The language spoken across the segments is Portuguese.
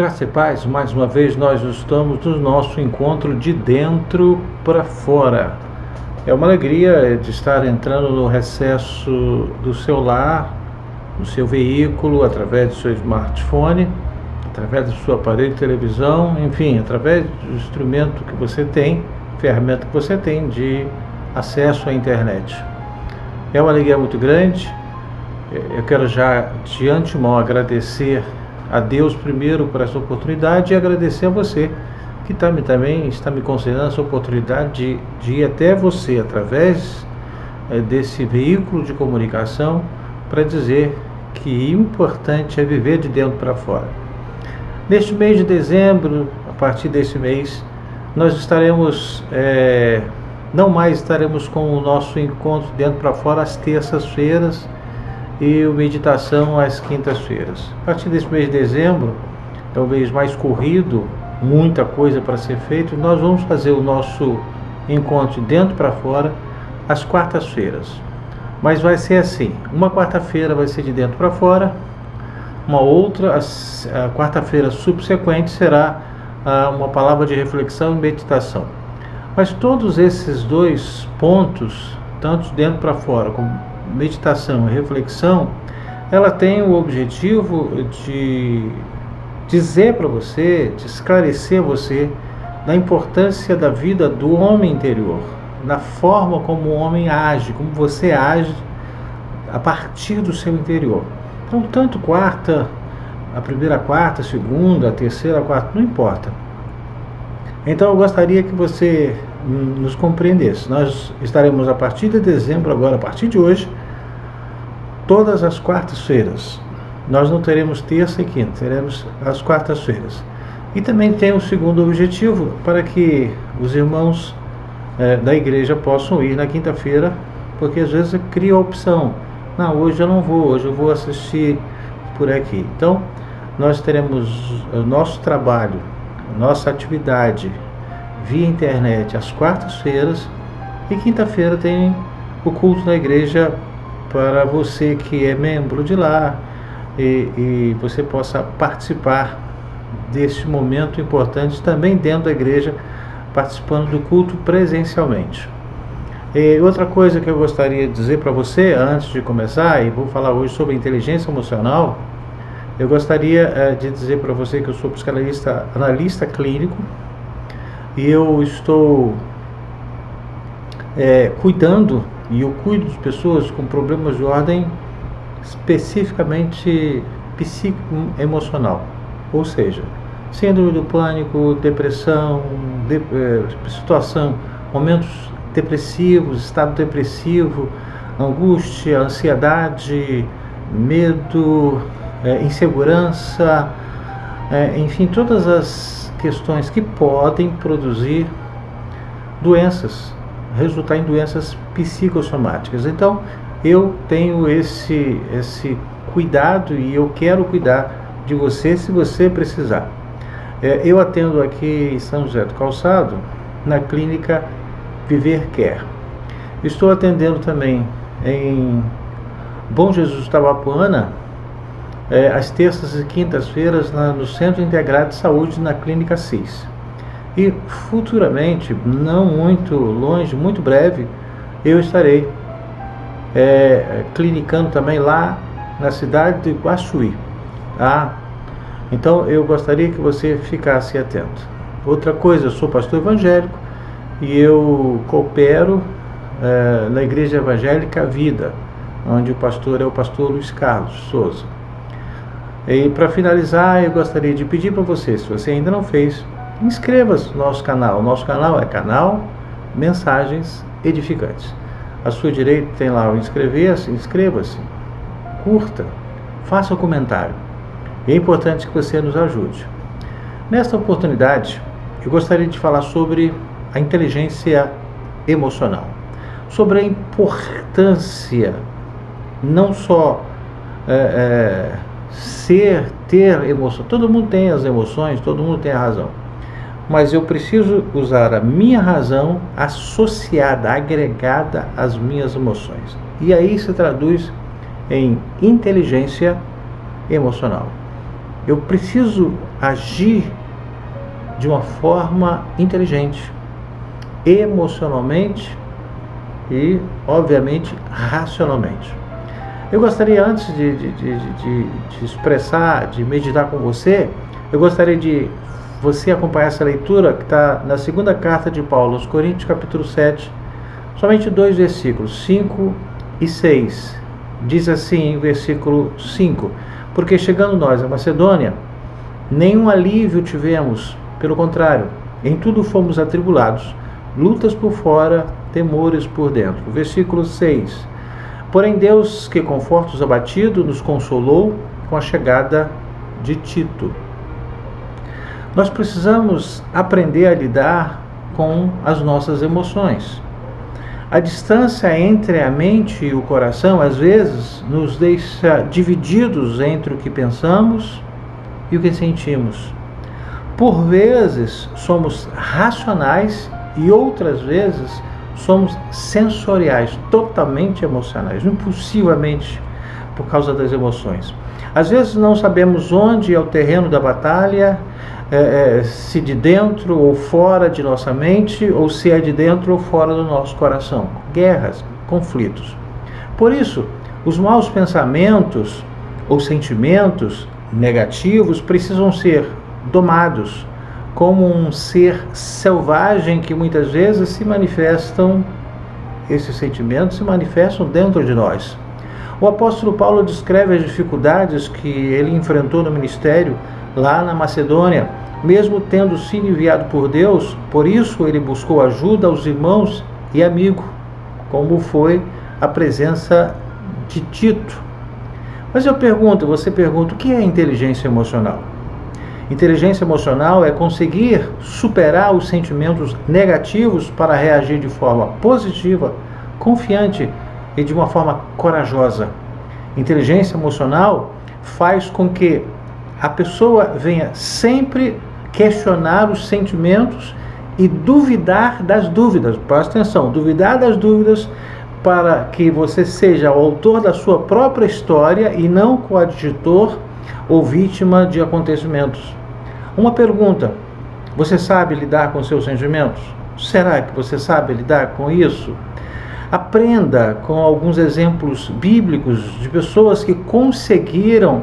Graça e paz, mais uma vez nós estamos no nosso encontro de dentro para fora. É uma alegria de estar entrando no recesso do seu lar, do seu veículo, através do seu smartphone, através do seu aparelho de televisão, enfim, através do instrumento que você tem, ferramenta que você tem de acesso à internet. É uma alegria muito grande. Eu quero já de antemão agradecer a Deus primeiro por essa oportunidade e agradecer a você que também está me concedendo essa oportunidade de ir até você através desse veículo de comunicação para dizer que importante é viver de dentro para fora. Neste mês de dezembro, a partir desse mês, nós estaremos, não mais estaremos com o nosso encontro de dentro para fora às terças-feiras e o meditação às quintas-feiras. A partir desse mês de dezembro, é o mês mais corrido, muita coisa para ser feito, nós vamos fazer o nosso encontro de dentro para fora às quartas-feiras. Mas vai ser assim, uma quarta-feira vai ser de dentro para fora, uma outra, a quarta-feira subsequente será uma palavra de reflexão e meditação. Mas todos esses dois pontos, tanto de dentro para fora como meditação e reflexão, ela tem o objetivo de dizer para você, de esclarecer você da importância da vida do homem interior, na forma como o homem age, como você age a partir do seu interior. Então, tanto a primeira quarta, a segunda, a terceira, a quarta, não importa. Então, eu gostaria que você nos compreendesse. Nós estaremos a partir de dezembro, agora a partir de hoje, todas as quartas-feiras. Nós não teremos terça e quinta, teremos as quartas-feiras. E também tem um segundo objetivo, para que os irmãos da igreja possam ir na quinta-feira, porque às vezes cria a opção, não, hoje eu não vou, hoje eu vou assistir por aqui. Então, nós teremos o nosso trabalho, a nossa atividade via internet às quartas-feiras, e quinta-feira tem o culto na igreja para você que é membro de lá e você possa participar desse momento importante também dentro da igreja, participando do culto presencialmente. E outra coisa que eu gostaria de dizer para você antes de começar, e vou falar hoje sobre inteligência emocional, eu gostaria de dizer para você que eu sou psicanalista, analista clínico, e eu estou cuidando, e eu cuido de pessoas com problemas de ordem especificamente psicoemocional, ou seja, síndrome do pânico, depressão, momentos depressivos, estado depressivo, angústia, ansiedade, medo, insegurança, enfim, todas as questões que podem produzir doenças, resultar em doenças psicossomáticas. Então, eu tenho esse cuidado e eu quero cuidar de você se você precisar. Eu atendo aqui em São José do Calçado, na clínica Viver Care. Estou atendendo também em Bom Jesus Tabapuana, às terças e quintas-feiras no Centro Integrado de Saúde, na Clínica CIS. E futuramente, não muito longe, muito breve, eu estarei clinicando também lá na cidade de Guaçuí. Tá? Então eu gostaria que você ficasse atento. Outra coisa, eu sou pastor evangélico e eu coopero na Igreja Evangélica Vida, onde o pastor é o pastor Luiz Carlos Souza. E para finalizar, eu gostaria de pedir para você, se você ainda não fez, inscreva-se no nosso canal. O nosso canal é canal Mensagens Edificantes. À sua direita tem lá o inscrever-se, inscreva-se, curta, faça um comentário. É importante que você nos ajude. Nesta oportunidade, eu gostaria de falar sobre a inteligência emocional, sobre a importância, não só ter emoção. Todo mundo tem as emoções, todo mundo tem a razão. Mas eu preciso usar a minha razão associada, agregada às minhas emoções. E aí se traduz em inteligência emocional. Eu preciso agir de uma forma inteligente, emocionalmente e, obviamente, racionalmente. Eu gostaria, antes de expressar, de meditar com você, eu gostaria de você acompanhar essa leitura que está na segunda carta de Paulo aos Coríntios, capítulo 7, somente 2 versículos, 5 e 6. Diz assim, versículo 5: porque chegando nós a Macedônia, nenhum alívio tivemos, pelo contrário, em tudo fomos atribulados, lutas por fora, temores por dentro. Versículo 6: porém Deus, que conforta os abatidos, nos consolou com a chegada de Tito. Nós precisamos aprender a lidar com as nossas emoções. A distância entre a mente e o coração, às vezes, nos deixa divididos entre o que pensamos e o que sentimos. Por vezes, somos racionais e outras vezes somos sensoriais, totalmente emocionais, impulsivamente por causa das emoções. Às vezes não sabemos onde é o terreno da batalha, se de dentro ou fora de nossa mente, ou se é de dentro ou fora do nosso coração. Guerras, conflitos. Por isso, os maus pensamentos ou sentimentos negativos precisam ser domados, como um ser selvagem que muitas vezes esses sentimentos se manifestam dentro de nós. O apóstolo Paulo descreve as dificuldades que ele enfrentou no ministério lá na Macedônia, mesmo tendo sido enviado por Deus. Por isso ele buscou ajuda aos irmãos e amigos, como foi a presença de Tito. Mas você pergunta, o que é inteligência emocional? Inteligência emocional é conseguir superar os sentimentos negativos para reagir de forma positiva, confiante e de uma forma corajosa. Inteligência emocional faz com que a pessoa venha sempre questionar os sentimentos e duvidar das dúvidas. Presta atenção, duvidar das dúvidas para que você seja o autor da sua própria história e não coadjutor ou vítima de acontecimentos. Uma pergunta: você sabe lidar com seus sentimentos? Será que você sabe lidar com isso? Aprenda com alguns exemplos bíblicos de pessoas que conseguiram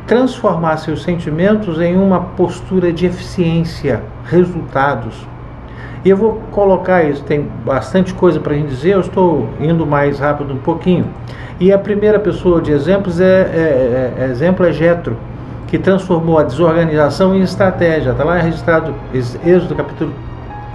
transformar seus sentimentos em uma postura de eficiência, resultados. E eu vou colocar isso, tem bastante coisa para a gente dizer, eu estou indo mais rápido um pouquinho. E a primeira pessoa de exemplos é Jetro, que transformou a desorganização em estratégia. Está lá registrado Êxodo capítulo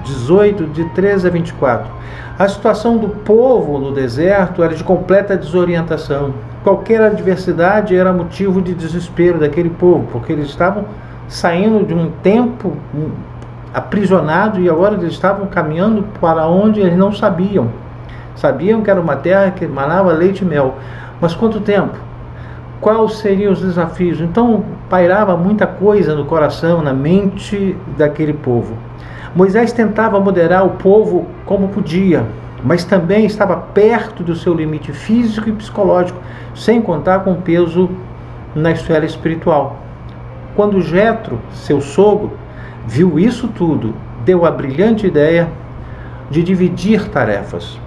18, de 13 a 24. A situação do povo no deserto era de completa desorientação. Qualquer adversidade era motivo de desespero daquele povo, porque eles estavam saindo de um tempo aprisionado e agora eles estavam caminhando para onde eles não sabiam. Sabiam que era uma terra que manava leite e mel. Mas quanto tempo? Quais seriam os desafios? Então pairava muita coisa no coração, na mente daquele povo. Moisés tentava moderar o povo como podia, mas também estava perto do seu limite físico e psicológico, sem contar com o peso na esfera espiritual. Quando Jetro, seu sogro, viu isso tudo, deu a brilhante ideia de dividir tarefas.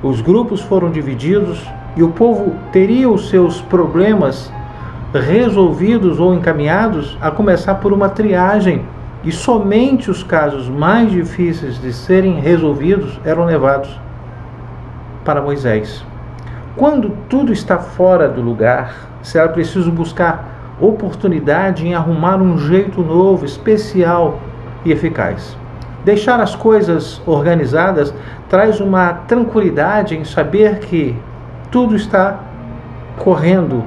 Os grupos foram divididos e o povo teria os seus problemas resolvidos ou encaminhados, a começar por uma triagem, e somente os casos mais difíceis de serem resolvidos eram levados para Moisés. Quando tudo está fora do lugar, será preciso buscar oportunidade em arrumar um jeito novo, especial e eficaz. Deixar as coisas organizadas traz uma tranquilidade em saber que tudo está correndo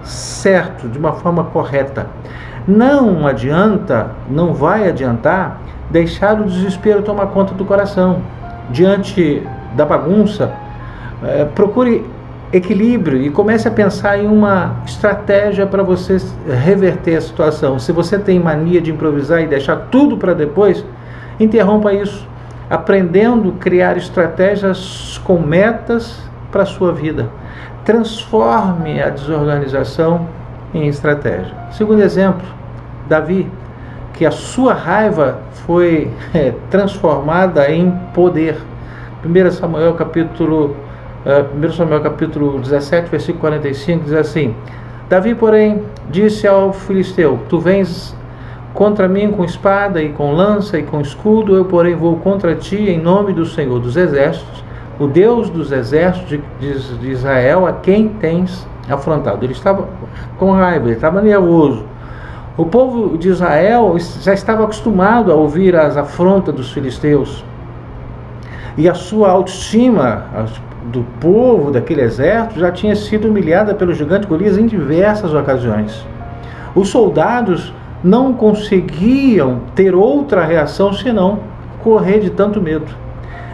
certo, de uma forma correta. Não vai adiantar deixar o desespero tomar conta do coração. Diante da bagunça, procure equilíbrio e comece a pensar em uma estratégia para você reverter a situação. Se você tem mania de improvisar e deixar tudo para depois, interrompa isso, aprendendo a criar estratégias com metas para a sua vida. Transforme a desorganização em estratégia. Segundo exemplo, Davi, que a sua raiva foi transformada em poder. 1 Samuel capítulo 17, versículo 45, diz assim: Davi, porém, disse ao filisteu: Tu vens contra mim com espada e com lança e com escudo, eu, porém, vou contra ti em nome do Senhor dos Exércitos, o Deus dos Exércitos de Israel, a quem tens afrontado. Ele estava com raiva, ele estava nervoso. O povo de Israel já estava acostumado a ouvir as afrontas dos filisteus. E a sua autoestima do povo, daquele exército, já tinha sido humilhada pelo gigante Golias em diversas ocasiões. Os soldados não conseguiam ter outra reação senão correr de tanto medo.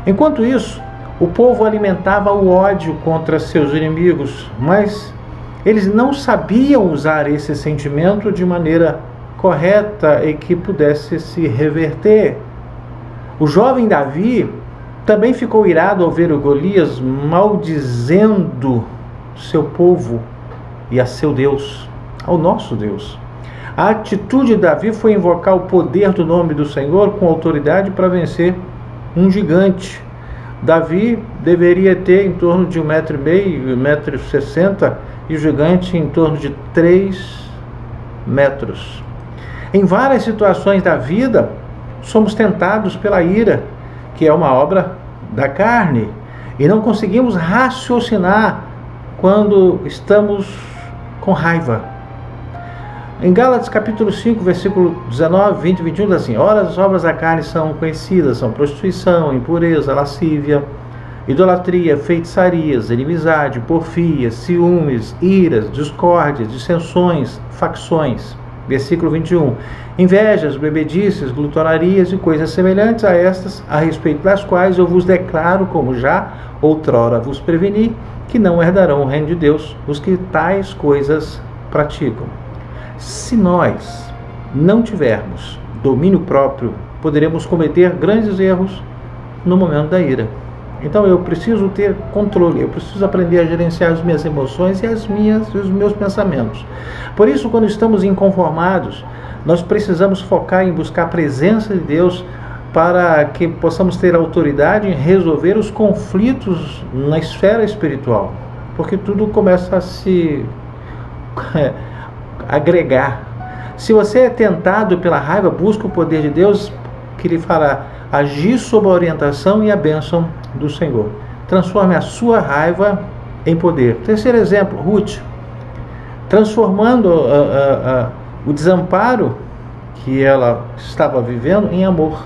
Enquanto isso, o povo alimentava o ódio contra seus inimigos, mas eles não sabiam usar esse sentimento de maneira correta e que pudesse se reverter. O jovem Davi também ficou irado ao ver o Golias maldizendo seu povo e a seu Deus, ao nosso Deus. A atitude de Davi foi invocar o poder do nome do Senhor com autoridade para vencer um gigante. Davi deveria ter em torno de 1,5 m, 1,60 m, e o gigante em torno de 3 metros. Em várias situações da vida, somos tentados pela ira, que é uma obra da carne, e não conseguimos raciocinar quando estamos com raiva. Em Gálatas capítulo 5, versículo 19, 20 e 21, diz assim: Ora, as obras da carne são conhecidas, são prostituição, impureza, lascívia, idolatria, feitiçarias, inimizade, porfia, ciúmes, iras, discórdias, dissensões, facções. Versículo 21. Invejas, bebedices, glutonarias e coisas semelhantes a estas, a respeito das quais eu vos declaro, como já outrora vos preveni, que não herdarão o reino de Deus os que tais coisas praticam. Se nós não tivermos domínio próprio, poderemos cometer grandes erros no momento da ira. Então eu preciso ter controle, eu preciso aprender a gerenciar as minhas emoções e os meus pensamentos. Por isso, quando estamos inconformados, nós precisamos focar em buscar a presença de Deus para que possamos ter autoridade em resolver os conflitos na esfera espiritual. Porque tudo começa a se agregar. Se você é tentado pela raiva, busca o poder de Deus, que lhe fará agir sob a orientação e a bênção do Senhor. Transforme a sua raiva em poder. Terceiro exemplo, Ruth, transformando o desamparo que ela estava vivendo em amor.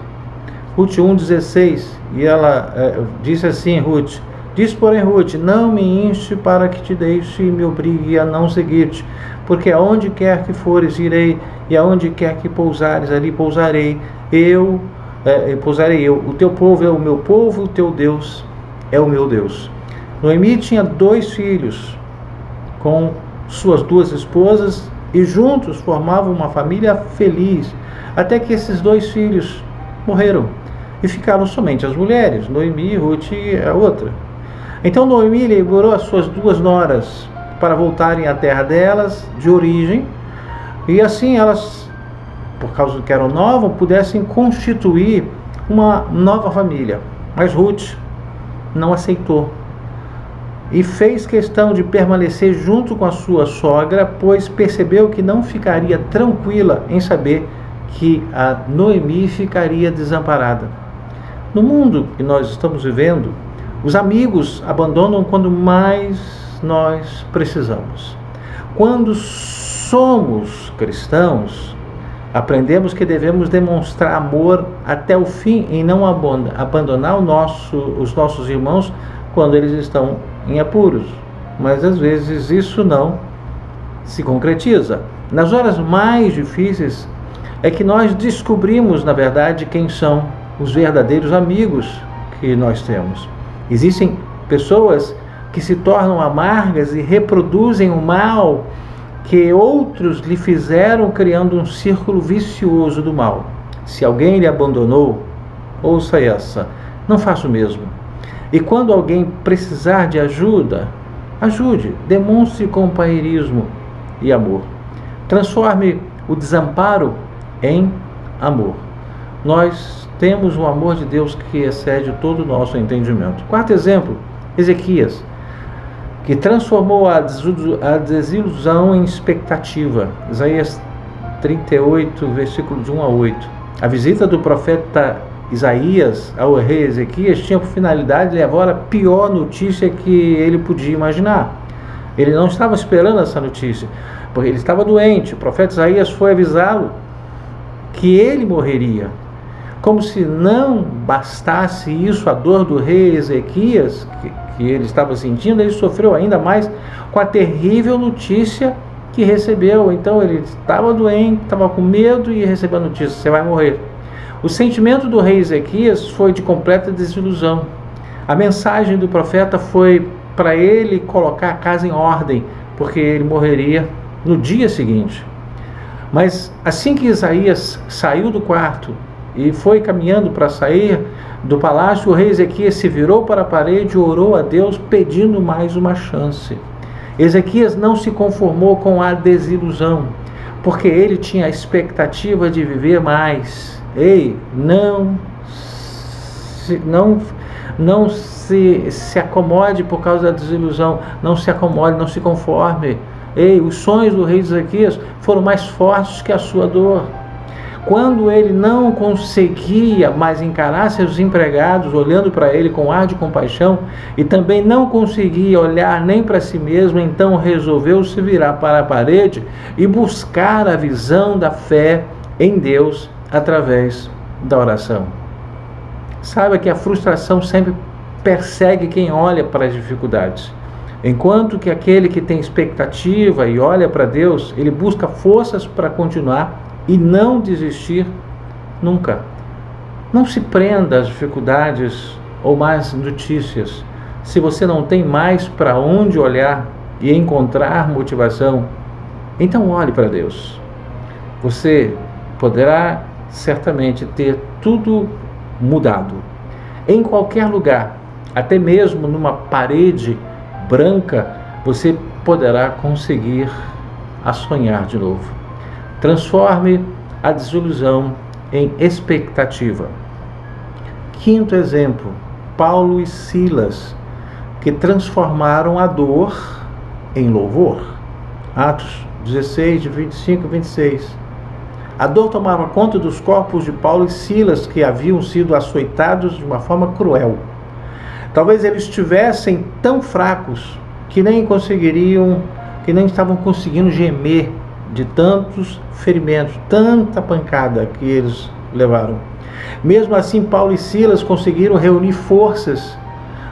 Ruth 1,16, e ela disse assim: Ruth, diz porém Ruth: não me inste para que te deixe e me obrigue a não seguir-te, porque aonde quer que fores irei, e aonde quer que pousares ali pousarei eu. O teu povo é o meu povo, o teu Deus é o meu Deus. Noemi tinha 2 filhos com suas 2 esposas e juntos formavam uma família feliz, até que esses 2 filhos morreram e ficaram somente as mulheres, Noemi, Ruth e a outra. Então Noemi liberou as suas 2 noras para voltarem à terra delas, de origem, e assim elas, por causa que eram novas, pudessem constituir uma nova família. Mas Ruth não aceitou e fez questão de permanecer junto com a sua sogra, pois percebeu que não ficaria tranquila em saber que a Noemi ficaria desamparada. No mundo que nós estamos vivendo, os amigos abandonam quando mais nós precisamos. Quando somos cristãos, aprendemos que devemos demonstrar amor até o fim e não abandonar os nossos irmãos quando eles estão em apuros. Mas às vezes isso não se concretiza. Nas horas mais difíceis é que nós descobrimos, na verdade, quem são os verdadeiros amigos que nós temos. Existem pessoas que se tornam amargas e reproduzem o mal que outros lhe fizeram, criando um círculo vicioso do mal. Se alguém lhe abandonou, ouça essa: não faça o mesmo. E quando alguém precisar de ajuda, ajude, demonstre companheirismo e amor. Transforme o desamparo em amor. Nós temos um amor de Deus que excede todo o nosso entendimento. Quarto exemplo, Ezequias, que transformou a desilusão em expectativa. Isaías 38, versículo de 1 a 8. A visita do profeta Isaías ao rei Ezequias tinha por finalidade levar a pior notícia que ele podia imaginar. Ele não estava esperando essa notícia, porque ele estava doente. O profeta Isaías foi avisá-lo que ele morreria. Como se não bastasse isso, a dor do rei Ezequias, que ele estava sentindo, ele sofreu ainda mais com a terrível notícia que recebeu. Então ele estava doente, estava com medo e recebeu a notícia: você vai morrer. O sentimento do rei Ezequias foi de completa desilusão. A mensagem do profeta foi para ele colocar a casa em ordem, porque ele morreria no dia seguinte. Mas assim que Isaías saiu do quarto e foi caminhando para sair do palácio, o rei Ezequias se virou para a parede e orou a Deus pedindo mais uma chance. Ezequias não se conformou com a desilusão, porque ele tinha a expectativa de viver mais. Ei, não se acomode por causa da desilusão. Não se acomode, não se conforme. Ei, os sonhos do rei Ezequias foram mais fortes que a sua dor. Quando ele não conseguia mais encarar seus empregados olhando para ele com ar de compaixão e também não conseguia olhar nem para si mesmo, então resolveu se virar para a parede e buscar a visão da fé em Deus através da oração. Saiba que a frustração sempre persegue quem olha para as dificuldades, enquanto que aquele que tem expectativa e olha para Deus, ele busca forças para continuar e não desistir nunca. Não se prenda às dificuldades ou más notícias. Se você não tem mais para onde olhar e encontrar motivação, então olhe para Deus. Você poderá certamente ter tudo mudado. Em qualquer lugar, até mesmo numa parede branca, você poderá conseguir a sonhar de novo. Transforme a desilusão em expectativa. Quinto exemplo, Paulo e Silas, que transformaram a dor em louvor. Atos 16, de 25 e 26. A dor tomava conta dos corpos de Paulo e Silas, que haviam sido açoitados de uma forma cruel. Talvez eles estivessem tão fracos que nem estavam conseguindo gemer de tantos ferimentos, tanta pancada que eles levaram. Mesmo assim, Paulo e Silas conseguiram reunir forças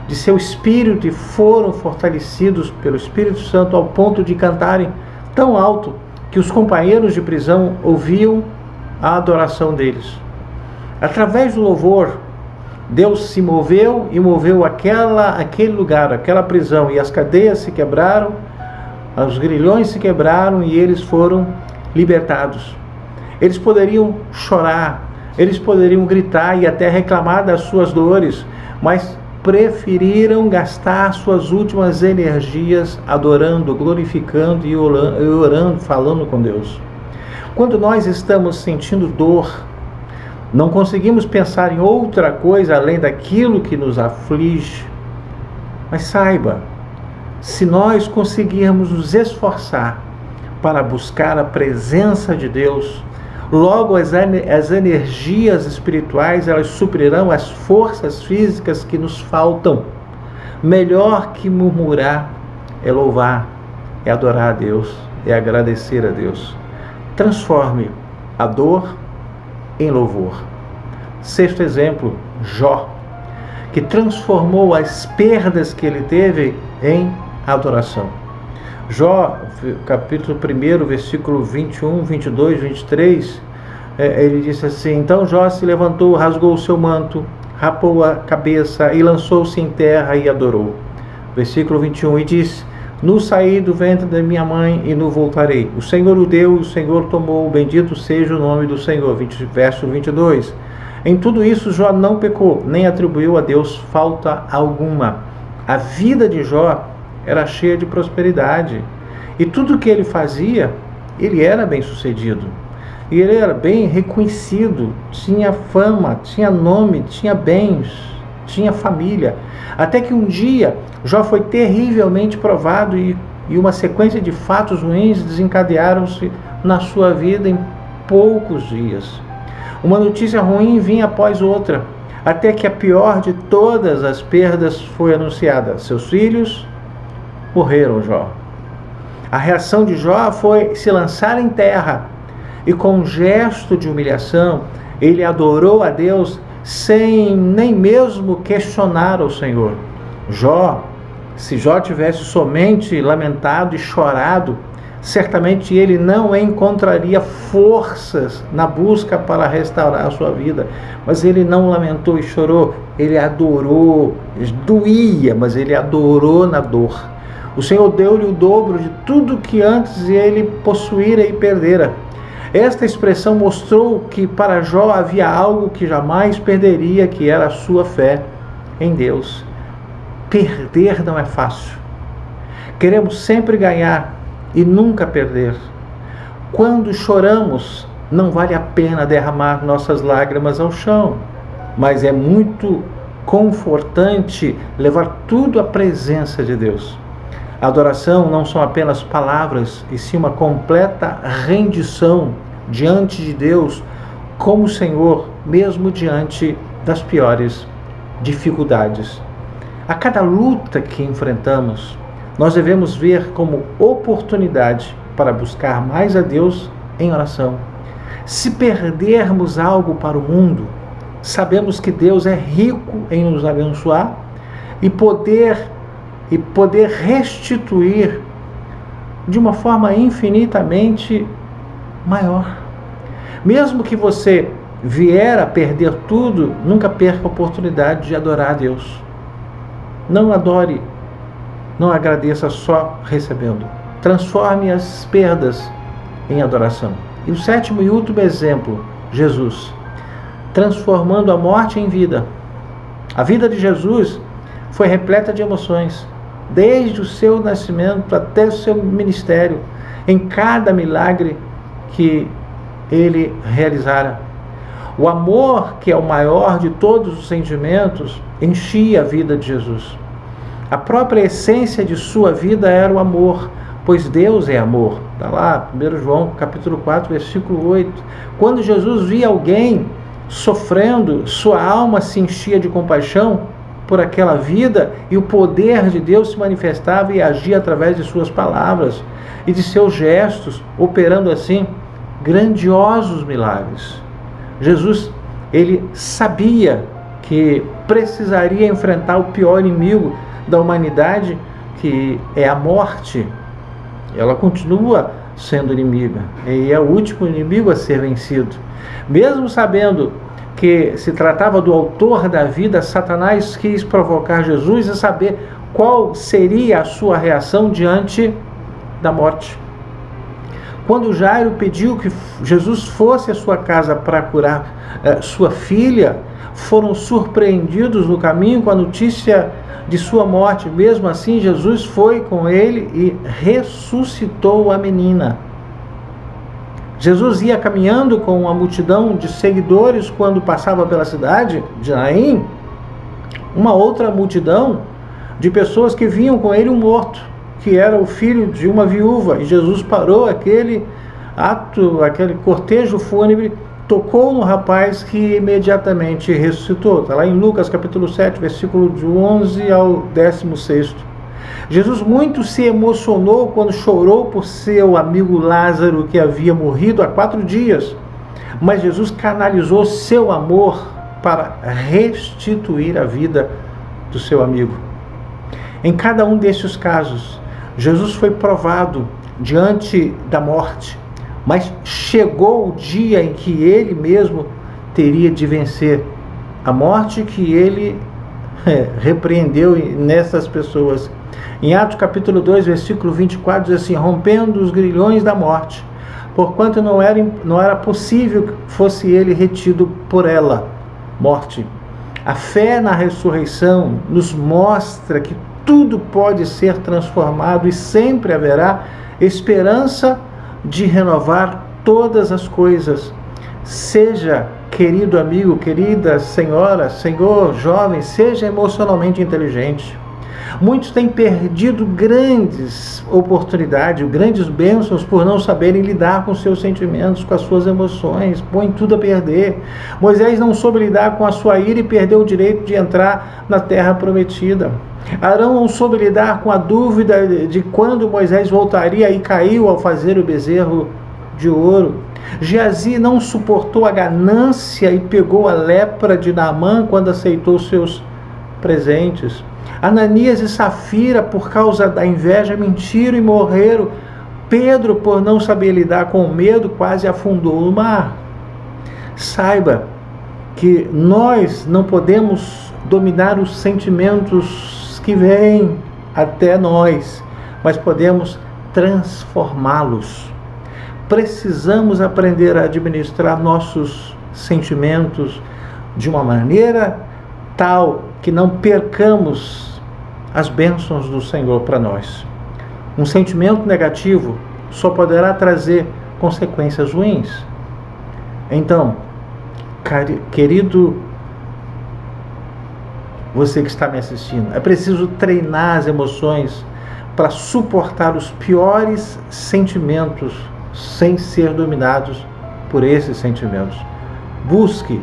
de seu espírito e foram fortalecidos pelo Espírito Santo ao ponto de cantarem tão alto que os companheiros de prisão ouviam a adoração deles. Através do louvor, Deus se moveu e moveu aquele lugar, aquela prisão, e as cadeias se quebraram, os grilhões se quebraram e eles foram libertados. Eles poderiam chorar, eles poderiam gritar e até reclamar das suas dores, mas preferiram gastar suas últimas energias adorando, glorificando e orando, falando com Deus. Quando nós estamos sentindo dor, não conseguimos pensar em outra coisa além daquilo que nos aflige. Mas saiba, se nós conseguirmos nos esforçar para buscar a presença de Deus, logo as energias espirituais, elas suprirão as forças físicas que nos faltam. Melhor que murmurar é louvar, é adorar a Deus, é agradecer a Deus. Transforme a dor em louvor. Sexto exemplo, Jó, que transformou as perdas que ele teve em adoração. Jó, capítulo 1, versículo 21, 22, 23, ele disse assim: então Jó se levantou, rasgou o seu manto, rapou a cabeça e lançou-se em terra e adorou. Versículo 21, e disse: no saí do ventre da minha mãe e no voltarei. O Senhor o deu e o Senhor tomou, bendito seja o nome do Senhor. Verso 22. Em tudo isso Jó não pecou, nem atribuiu a Deus falta alguma. A vida de Jó era cheia de prosperidade. E tudo que ele fazia ele era bem-sucedido. E ele era bem reconhecido, tinha fama, tinha nome, tinha bens, tinha família. Até que um dia, Jó foi terrivelmente provado e uma sequência de fatos ruins desencadearam-se na sua vida em poucos dias. Uma notícia ruim vinha após outra, até que a pior de todas as perdas foi anunciada. Seus filhos morreram, Jó. A reação de Jó foi se lançar em terra e, com um gesto de humilhação, ele adorou a Deus sem nem mesmo questionar o Senhor. Se Jó tivesse somente lamentado e chorado, certamente ele não encontraria forças na busca para restaurar a sua vida. Mas ele não lamentou e chorou, ele adorou. Doía, mas ele adorou na dor. O Senhor deu-lhe o dobro de tudo que antes ele possuíra e perdera. Esta expressão mostrou que para Jó havia algo que jamais perderia, que era a sua fé em Deus. Perder não é fácil. Queremos sempre ganhar e nunca perder. Quando choramos, não vale a pena derramar nossas lágrimas ao chão, mas é muito confortante levar tudo à presença de Deus. A adoração não são apenas palavras, e sim uma completa rendição diante de Deus como Senhor, mesmo diante das piores dificuldades. A cada luta que enfrentamos, nós devemos ver como oportunidade para buscar mais a Deus em oração. Se perdermos algo para o mundo, sabemos que Deus é rico em nos abençoar e poder restituir de uma forma infinitamente maior. Mesmo que você vier a perder tudo, nunca perca a oportunidade de adorar a Deus. Não adore, não agradeça só recebendo. Transforme as perdas em adoração. E o sétimo e último exemplo, Jesus, transformando a morte em vida. A vida de Jesus foi repleta de emoções, desde o seu nascimento até o seu ministério, em cada milagre que ele realizara. O amor, que é o maior de todos os sentimentos, enchia a vida de Jesus. A própria essência de sua vida era o amor, pois Deus é amor. Está lá, 1 João capítulo 4, versículo 8. Quando Jesus via alguém sofrendo, sua alma se enchia de compaixão por aquela vida, e o poder de Deus se manifestava e agia através de suas palavras e de seus gestos, operando assim grandiosos milagres. Jesus, ele sabia que precisaria enfrentar o pior inimigo da humanidade, que é a morte. Ela continua sendo inimiga e é o último inimigo a ser vencido. Mesmo sabendo que se tratava do autor da vida, Satanás quis provocar Jesus e saber qual seria a sua reação diante da morte. Quando Jairo pediu que Jesus fosse à sua casa para curar sua filha, foram surpreendidos no caminho com a notícia de sua morte. Mesmo assim, Jesus foi com ele e ressuscitou a menina. Jesus ia caminhando com uma multidão de seguidores quando passava pela cidade de Naim. Uma outra multidão de pessoas que vinham com ele um morto, que era o filho de uma viúva. E Jesus parou aquele cortejo fúnebre, tocou no rapaz, que imediatamente ressuscitou. Está lá em Lucas capítulo 7, versículo de 11 ao 16. Jesus muito se emocionou quando chorou por seu amigo Lázaro, que havia morrido há 4 dias. Mas Jesus canalizou seu amor para restituir a vida do seu amigo. Em cada um desses casos, Jesus foi provado diante da morte, mas chegou o dia em que ele mesmo teria de vencer a morte, que ele repreendeu nessas pessoas. Em Atos capítulo 2, versículo 24, diz assim: rompendo os grilhões da morte, porquanto não era possível que fosse ele retido por ela, morte. A fé na ressurreição nos mostra que tudo pode ser transformado e sempre haverá esperança de renovar todas as coisas. Seja, querido amigo, querida senhora, senhor, jovem, seja emocionalmente inteligente. Muitos têm perdido grandes oportunidades, grandes bênçãos por não saberem lidar com seus sentimentos, com as suas emoções, põe tudo a perder. Moisés não soube lidar com a sua ira e perdeu o direito de entrar na terra prometida. Arão não soube lidar com a dúvida de quando Moisés voltaria e caiu ao fazer o bezerro de ouro. Geazi não suportou a ganância e pegou a lepra de Naamã quando aceitou seus presentes. Ananias e Safira, por causa da inveja, mentiram e morreram. Pedro, por não saber lidar com o medo, quase afundou no mar. Saiba que nós não podemos dominar os sentimentos que vêm até nós, mas podemos transformá-los. Precisamos aprender a administrar nossos sentimentos de uma maneira tal que não percamos as bênçãos do Senhor para nós. Um sentimento negativo só poderá trazer consequências ruins. Então, querido, você que está me assistindo, é preciso treinar as emoções para suportar os piores sentimentos sem ser dominados por esses sentimentos. Busque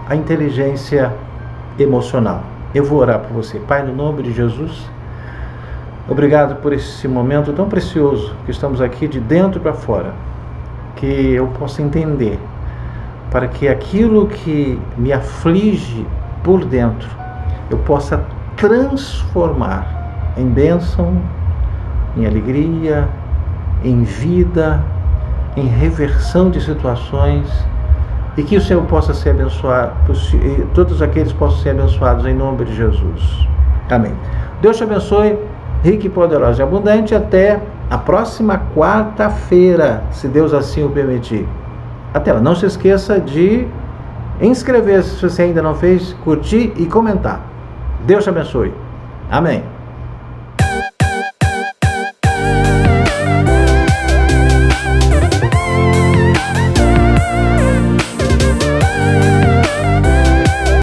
a inteligência emocional. Eu vou orar por você. Pai, no nome de Jesus, obrigado por esse momento tão precioso que estamos aqui de dentro para fora, que eu possa entender, para que aquilo que me aflige por dentro, eu possa transformar em bênção, em alegria, em vida, em reversão de situações, e que o Senhor possa ser abençoado, todos aqueles possam ser abençoados em nome de Jesus. Amém. Deus te abençoe, rico e poderoso e abundante, até a próxima quarta-feira, se Deus assim o permitir. Até lá. Não se esqueça de inscrever-se se você ainda não fez, curtir e comentar. Deus te abençoe. Amém.